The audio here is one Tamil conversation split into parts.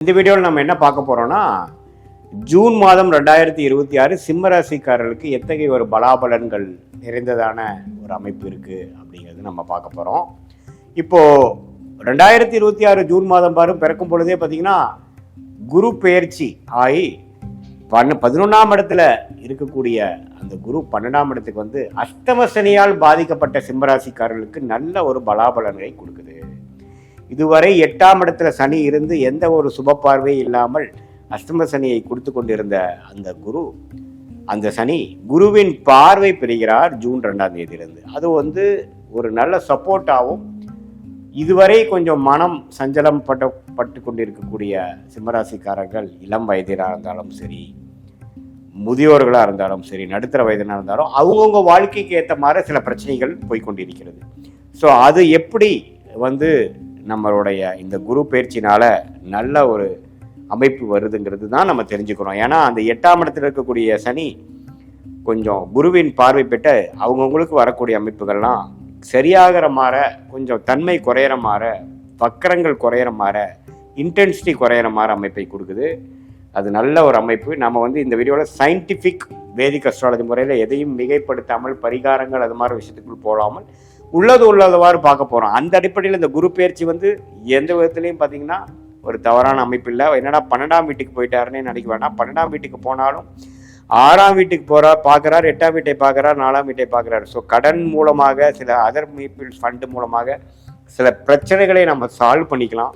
இந்த வீடியோவில் நம்ம என்ன பார்க்க போறோம்னா, ஜூன் மாதம் 2026 சிம்ம ராசிக்காரர்களுக்கு எத்தகைய ஒரு பலாபலன்கள் நிறைந்ததான ஒரு அமைப்பு இருக்கு அப்படிங்கிறது நம்ம பார்க்க போறோம். இப்போ 2026 ஜூன் மாதம் பிறக்கும் பொழுதே பார்த்தீங்கன்னா குரு பெயர்ச்சி ஆகி 11ஆம் இடத்துல இருக்கக்கூடிய அந்த குரு 12ஆம் இடத்துக்கு வந்து அஷ்டம சனியால் பாதிக்கப்பட்ட சிம்மராசிக்காரர்களுக்கு நல்ல ஒரு பலாபலன்களை கொடுக்குது. இதுவரை 8ஆம் இடத்துல சனி இருந்து எந்த ஒரு சுப பார்வை இல்லாமல் அஷ்டம சனியை கொடுத்து கொண்டிருந்த அந்த சனி குருவின் பார்வை பெறுகிறார் ஜூன் 2ஆம் தேதியிலிருந்து. அது வந்து ஒரு நல்ல சப்போர்ட்டாகவும் இதுவரை கொஞ்சம் மனம் சஞ்சலம் பட்டு கொண்டிருக்கக்கூடிய சிம்மராசிக்காரர்கள் இளம் வயதிலாக இருந்தாலும் சரி, முதியோர்களாக இருந்தாலும் சரி, நடுத்தர வயதினாக இருந்தாலும் அவங்கவுங்க வாழ்க்கைக்கு ஏற்ற மாதிரி சில பிரச்சனைகள் போய்கொண்டிருக்கிறது. ஸோ அது எப்படி வந்து நம்மளுடைய இந்த குரு பயிற்சினால நல்ல ஒரு அமைப்பு வருதுங்கிறது தான் நம்ம தெரிஞ்சுக்கிறோம். ஏன்னா அந்த 8ஆம் இடத்துல இருக்கக்கூடிய சனி கொஞ்சம் குருவின் பார்வை பெற்று அவங்கவுங்களுக்கு வரக்கூடிய அமைப்புகள்லாம் சரியாகிற மாற, கொஞ்சம் தன்மை குறையிற மாற, வக்கரங்கள் குறையிற மாற, இன்டென்சிட்டி குறையிற மாதிரி அமைப்பை கொடுக்குது. அது நல்ல ஒரு அமைப்பு. நம்ம வந்து இந்த வீடியோவில் சயின்டிஃபிக் வேதிக் அஸ்ட்ராலஜி முறையில் எதையும் மிகைப்படுத்தாமல் பரிகாரங்கள் அது மாதிரி விஷயத்துக்குள் போகாமல் உள்ளதவாறு பார்க்க போகிறோம். அந்த அடிப்படையில் இந்த குரு பயிற்சி வந்து எந்த விதத்துலையும் பார்த்தீங்கன்னா ஒரு தவறான அமைப்பு இல்லை. என்னடா 12ஆம் வீட்டுக்கு போயிட்டாருன்னு நினைக்க வேண்டாம். 12ஆம் வீட்டுக்கு போனாலும் 6ஆம் வீட்டுக்கு பார்க்குறாரு, 8ஆம் வீட்டை பார்க்குறாரு, 4ஆம் வீட்டை பார்க்குறாரு. ஸோ கடன் மூலமாக சில அதர் பீப்புள்ஸ் ஃபண்டு மூலமாக சில பிரச்சனைகளை நம்ம சால்வ் பண்ணிக்கலாம்.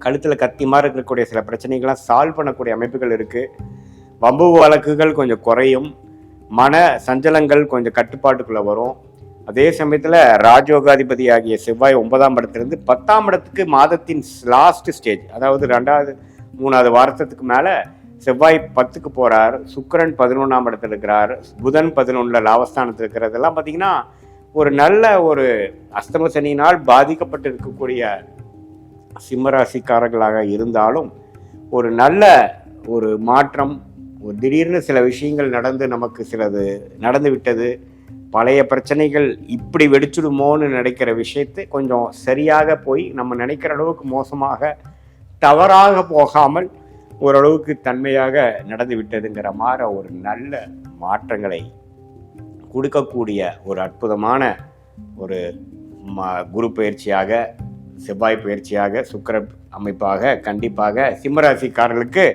கழுத்தில் கத்தி மாதிரி இருக்கக்கூடிய சில பிரச்சனைகள்லாம் சால்வ் பண்ணக்கூடிய அமைப்புகள் இருக்குது. வம்பு வழக்குகள் கொஞ்சம் குறையும், மன சஞ்சலங்கள் கொஞ்சம் கட்டுப்பாட்டுக்குள்ளே வரும். அதே சமயத்தில் ராஜயோகாதிபதி ஆகிய செவ்வாய் 9ஆம் இடத்துலேருந்து 10ஆம் இடத்துக்கு மாதத்தின் லாஸ்ட் ஸ்டேஜ், அதாவது 2வது 3வது வாரத்துக்கு மேலே செவ்வாய் 10க்கு போகிறார், சுக்கிரன் 11ஆம் இடத்துல இருக்கிறார், புதன் 11 லாபஸ்தானத்தில் இருக்கிறதெல்லாம் பார்த்தீங்கன்னா ஒரு நல்ல ஒரு அஷ்டம சனியினால் பாதிக்கப்பட்டு இருக்கக்கூடிய சிம்மராசிக்காரர்களாக இருந்தாலும் ஒரு நல்ல ஒரு மாற்றம், ஒரு திடீர்னு சில விஷயங்கள் நமக்கு சிலது நடந்து விட்டது, பழைய பிரச்சனைகள் இப்படி வெடிச்சுடுமோன்னு நினைக்கிற விஷயத்தை கொஞ்சம் சரியாக போய் நம்ம நினைக்கிற அளவுக்கு மோசமாக தவறாக போகாமல் ஓரளவுக்கு தன்மையாக நடந்து விட்டதுங்கிற மாதிரி ஒரு நல்ல மாற்றங்களை கொடுக்கக்கூடிய ஒரு அற்புதமான ஒரு குரு பயிற்சியாக, செவ்வாய் பயிற்சியாக, சுக்கிர அமைப்பாக கண்டிப்பாக சிம்மராசிக்காரர்களுக்கு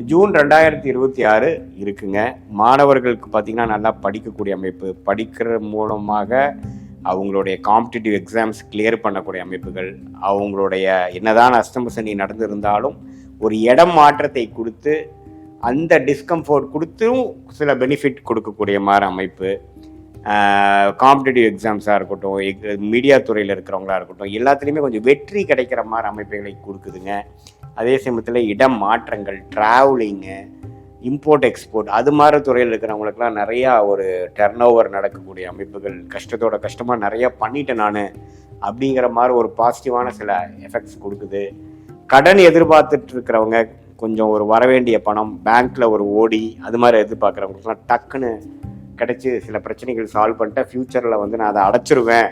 ஜூன் 2026 இருக்குங்க. மாணவர்களுக்கு பார்த்திங்கன்னா நல்லா படிக்கக்கூடிய அமைப்பு, படிக்கிற மூலமாக அவங்களுடைய காம்படிட்டிவ் எக்ஸாம்ஸ் கிளியர் பண்ணக்கூடிய அமைப்புகள், அவங்களுடைய என்னதான் அஷ்டம சனி நடந்திருந்தாலும் ஒரு இடம் மாற்றத்தை கொடுத்து அந்த டிஸ்கம்ஃபோர்ட் கொடுத்தும் சில பெனிஃபிட் கொடுக்கக்கூடிய மாதிரி அமைப்பு, காம்படிட்டிவ் எக்ஸாம்ஸாக இருக்கட்டும், மீடியா துறையில் இருக்கிறவங்களா இருக்கட்டும், எல்லாத்துலேயுமே கொஞ்சம் வெற்றி கிடைக்கிற மாதிரி அமைப்புகளை கொடுக்குதுங்க. அதே சமயத்தில் இடம் மாற்றங்கள், ட்ராவலிங்கு, இம்போர்ட் எக்ஸ்போர்ட் அது மாதிரி துறையில் இருக்கிறவங்களுக்குலாம் நிறையா ஒரு டர்ன் ஓவர் நடக்கக்கூடிய அமைப்புகள், கஷ்டமாக நிறையா பண்ணிட்டேன் நான் அப்படிங்கிற மாதிரி ஒரு பாசிட்டிவான சில எஃபெக்ட்ஸ் கொடுக்குது. கடன் எதிர்பார்த்துட்டு இருக்கிறவங்க கொஞ்சம் ஒரு வரவேண்டிய பணம் பேங்க்கில் ஒரு ஓடி அது மாதிரி எதிர்பார்க்குறவங்களுக்குலாம் டக்குன்னு கிடைச்சி சில பிரச்சனைகள் சால்வ் பண்ணிட்டு ஃப்யூச்சரில் வந்து நான் அதை அடைச்சிருவேன்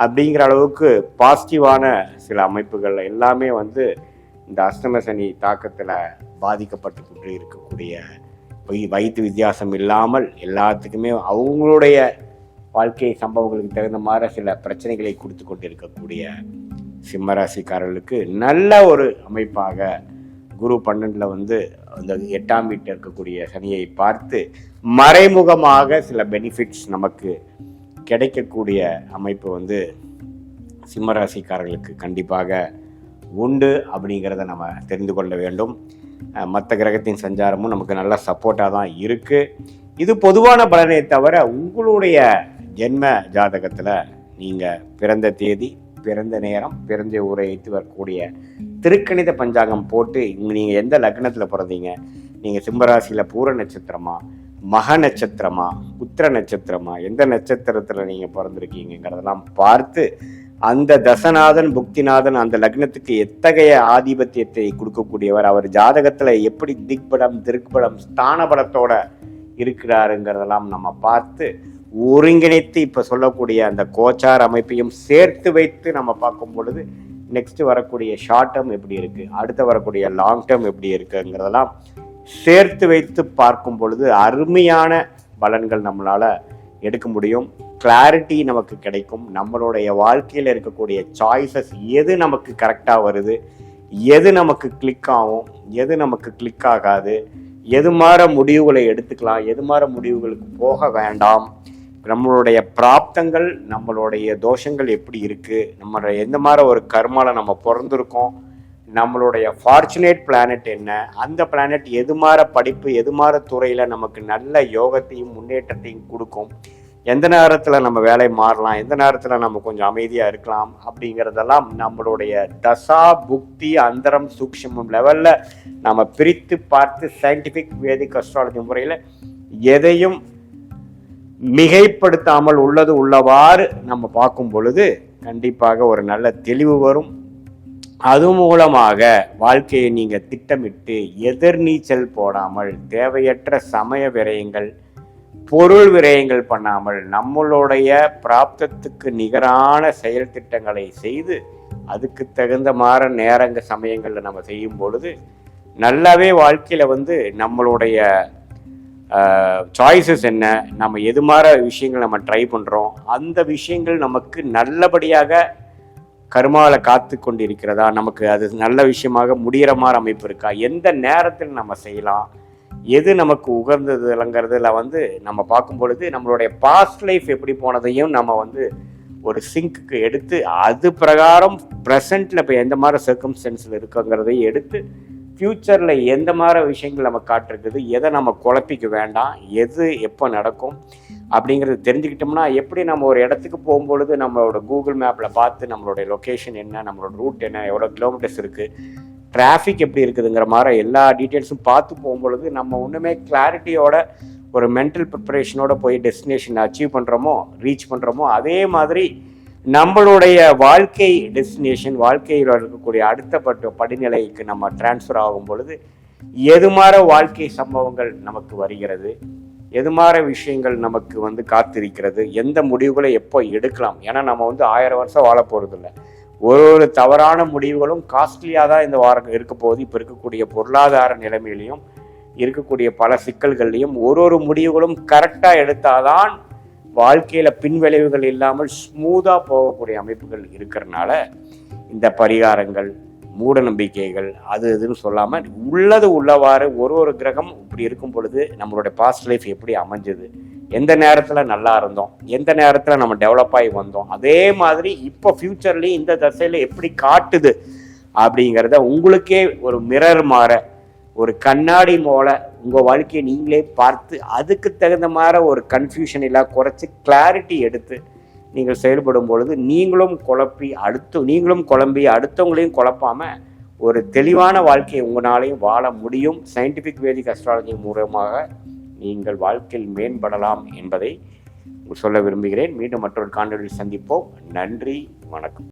அப்படிங்கிற அளவுக்கு பாசிட்டிவான சில அமைப்புகள் எல்லாமே வந்து இந்த அஷ்டம சனி தாக்கத்தில் பாதிக்கப்பட்டு கொண்டு இருக்கக்கூடிய வயது வித்தியாசம் இல்லாமல் எல்லாத்துக்குமே அவங்களுடைய வாழ்க்கை சம்பவங்களுக்கு தகுந்த மாதிரி சில பிரச்சனைகளை கொடுத்து கொண்டு இருக்கக்கூடிய சிம்மராசிக்காரர்களுக்கு நல்ல ஒரு அமைப்பாக குரு 12 வந்து அந்த 8ஆம் வீட்டில் இருக்கக்கூடிய சனியை பார்த்து மறைமுகமாக சில பெனிஃபிட்ஸ் நமக்கு கிடைக்கக்கூடிய அமைப்பு வந்து சிம்மராசிக்காரர்களுக்கு கண்டிப்பாக உண்டு அப்படிங்கிறத நம்ம தெரிந்து கொள்ள வேண்டும். மற்ற கிரகத்தின் சஞ்சாரமும் நமக்கு நல்ல சப்போர்ட்டாக தான் இருக்குது. இது பொதுவான பலனை தவிர உங்களுடைய ஜென்ம ஜாதகத்தில் நீங்கள் பிறந்த தேதி, பிறந்த நேரம், பிறந்த ஊரை வைத்து வரக்கூடிய திருக்கணித பஞ்சாங்கம் போட்டு நீங்கள் எந்த லக்னத்தில் பிறந்தீங்க, நீங்கள் சிம்மராசியில் பூர நட்சத்திரமா, மக நட்சத்திரமா, உத்திர நட்சத்திரமா, எந்த நட்சத்திரத்தில் நீங்கள் பிறந்திருக்கீங்கிறதெல்லாம் பார்த்து அந்த தசநாதன் புக்திநாதன் அந்த லக்னத்துக்கு எத்தகைய ஆதிபத்தியத்தை கொடுக்கக்கூடியவர், அவர் ஜாதகத்தில் எப்படி திக்பலம் திருக்பலம் ஸ்தான பலத்தோட இருக்கிறாருங்கிறதெல்லாம் நம்ம பார்த்து ஒருங்கிணைத்து இப்போ சொல்லக்கூடிய அந்த கோச்சார் அமைப்பையும் சேர்த்து வைத்து நம்ம பார்க்கும் பொழுது நெக்ஸ்ட் வரக்கூடிய ஷார்ட் டேர்ம் எப்படி இருக்கு, அடுத்து வரக்கூடிய லாங் டேர்ம் எப்படி இருக்குங்கிறதெல்லாம் சேர்த்து வைத்து பார்க்கும் பொழுது அருமையான பலன்கள் நம்மளால எடுக்க முடியும். கிளாரிட்டி நமக்கு கிடைக்கும். நம்மளுடைய வாழ்க்கையில் இருக்கக்கூடிய சாய்ஸஸ் எது நமக்கு கரெக்டாக வருது, எது நமக்கு கிளிக் ஆகும், எது நமக்கு கிளிக் ஆகாது, எது மாற முடிவுகளை எடுத்துக்கலாம், எது மாற முடிவுகளுக்கு போக வேண்டாம், நம்மளுடைய பிராப்தங்கள் நம்மளுடைய தோஷங்கள் எப்படி இருக்குது, நம்ம எந்த மாதிரி ஒரு கர்மால நம்ம பிறந்திருக்கோம், நம்மளுடைய ஃபார்ச்சுனேட் பிளானட் என்ன, அந்த பிளானட் எது மாற படிப்பு எது மாற துறையில் நமக்கு நல்ல யோகத்தையும் முன்னேற்றத்தையும் கொடுக்கும், எந்த நேரத்தில் நம்ம வேலை மாறலாம், எந்த நேரத்தில் நம்ம கொஞ்சம் அமைதியாக இருக்கலாம் அப்படிங்கிறதெல்லாம் நம்மளுடைய தசா புக்தி அந்தரம் சூக்ஷ்மம் லெவலில் நம்ம பிரித்து பார்த்து சயின்டிஃபிக் வேதிக் அஸ்ட்ராலஜி முறையில் எதையும் மிகைப்படுத்தாமல் உள்ளது உள்ளவாறு நம்ம பார்க்கும் பொழுது கண்டிப்பாக ஒரு நல்ல தெளிவு வரும். அது மூலமாக வாழ்க்கையை நீங்கள் திட்டமிட்டு எதிர்நீச்சல் போடாமல் தேவையற்ற சமய விரயங்கள் பொருள் விரயங்கள் பண்ணாமல் நம்மளுடைய பிராப்தத்துக்கு நிகரான செயல் திட்டங்களை செய்து அதுக்கு தகுந்த மாதிரி நேரங்க சமயங்களில் நம்ம செய்யும் பொழுது நல்லாவே வாழ்க்கையில் நம்மளுடைய சாய்ஸஸ் என்ன, நம்ம எது மாதிரி விஷயங்கள் நம்ம ட்ரை பண்ணுறோம், அந்த விஷயங்கள் நமக்கு நல்லபடியாக கர்மாவில் காத்து கொண்டு இருக்கிறதா, நமக்கு அது நல்ல விஷயமாக முடிகிற மாதிரி அமைப்பு இருக்கா, எந்த நேரத்தில் நம்ம செய்யலாம், எது நமக்கு உகந்ததுங்கிறதுல நம்ம பார்க்கும் பொழுது நம்மளுடைய பாஸ்ட் லைஃப் எப்படி போனதையும் நம்ம ஒரு சிங்க்கு எடுத்து அது பிரகாரம் ப்ரெசண்ட்டில் இப்போ எந்த மாதிரி சர்க்கம்ஸ்டன்ஸில் இருக்குங்கிறதையும் எடுத்து ஃப்யூச்சரில் எந்த மாதிரி விஷயங்கள் நம்ம காட்டிருக்குது, எதை நம்ம குழப்பிக்க வேண்டாம், எது எப்போ நடக்கும் அப்படிங்கிறது தெரிஞ்சுக்கிட்டோம்னா எப்படி நம்ம ஒரு இடத்துக்கு போகும்பொழுது நம்மளோட கூகுள் மேப்பில் பார்த்து நம்மளுடைய லொக்கேஷன் என்ன, நம்மளோட ரூட் என்ன, எவ்வளோ கிலோமீட்டர்ஸ் இருக்குது, டிராஃபிக் எப்படி இருக்குதுங்கிற மாதிரி எல்லா டீட்டெயில்ஸும் பார்த்து போகும்பொழுது நம்ம ஒன்றுமே கிளாரிட்டியோட ஒரு மென்டல் ப்ரிப்பரேஷனோட போய் டெஸ்டினேஷனை அச்சீவ் பண்ணுறோமோ ரீச் பண்ணுறோமோ அதே மாதிரி நம்மளுடைய வாழ்க்கை டெஸ்டினேஷன் வாழ்க்கையில் இருக்கக்கூடிய அடுத்த படிநிலைக்கு நம்ம டிரான்ஸ்ஃபர் ஆகும் பொழுது எது மாதிரி வாழ்க்கை சம்பவங்கள் நமக்கு வருகிறது, எது மாதிரி விஷயங்கள் நமக்கு காத்திருக்கிறது, எந்த முடிவுகளை எப்போ எடுக்கலாம். ஏன்னா நம்ம 1000 வருஷம் வாழ போகிறதில்ல. ஒரு தவறான முடிவுகளும் காஸ்ட்லியாக தான் இந்த வாரம் இருக்க போகுது. இப்போ இருக்கக்கூடிய பொருளாதார நிலைமையிலையும் இருக்கக்கூடிய பல சிக்கல்கள்லையும் ஒரு முடிவுகளும் கரெக்டாக எடுத்தாதான் வாழ்க்கையில் பின்விளைவுகள் இல்லாமல் ஸ்மூத்தாக போகக்கூடிய அமைப்புகள் இருக்கிறதுனால இந்த பரிகாரங்கள் மூட நம்பிக்கைகள் அது இதுன்னு சொல்லாமல் உள்ளது உள்ளவாறு ஒரு கிரகம் இப்படி இருக்கும் பொழுது நம்மளுடைய பாஸ்ட் லைஃப் எப்படி அமைஞ்சது, எந்த நேரத்தில் நல்லா இருந்தோம், எந்த நேரத்தில் நம்ம டெவலப் ஆகி வந்தோம், அதே மாதிரி இப்போ ஃப்யூச்சர்லேயும் இந்த தசையில் எப்படி காட்டுது அப்படிங்கிறத உங்களுக்கே ஒரு மிரர் மாற ஒரு கண்ணாடி போல உங்கள் வாழ்க்கையை நீங்களே பார்த்து அதுக்கு தகுந்த மாதிரி ஒரு கன்ஃபியூஷன் எல்லாம் குறைச்சி கிளாரிட்டி எடுத்து நீங்கள் செயல்படும் பொழுது நீங்களும் குழம்பி அடுத்தவங்களையும் குழப்பாமல் ஒரு தெளிவான வாழ்க்கையை உங்களாலையும் வாழ முடியும். சயின்டிஃபிக் வேதிக் அஸ்ட்ராலஜி மூலமாக நீங்கள் வாழ்க்கையில் மேம்படலாம் என்பதை சொல்ல விரும்புகிறேன். மீண்டும் மற்றொரு காணொளியில் சந்திப்போம். நன்றி, வணக்கம்.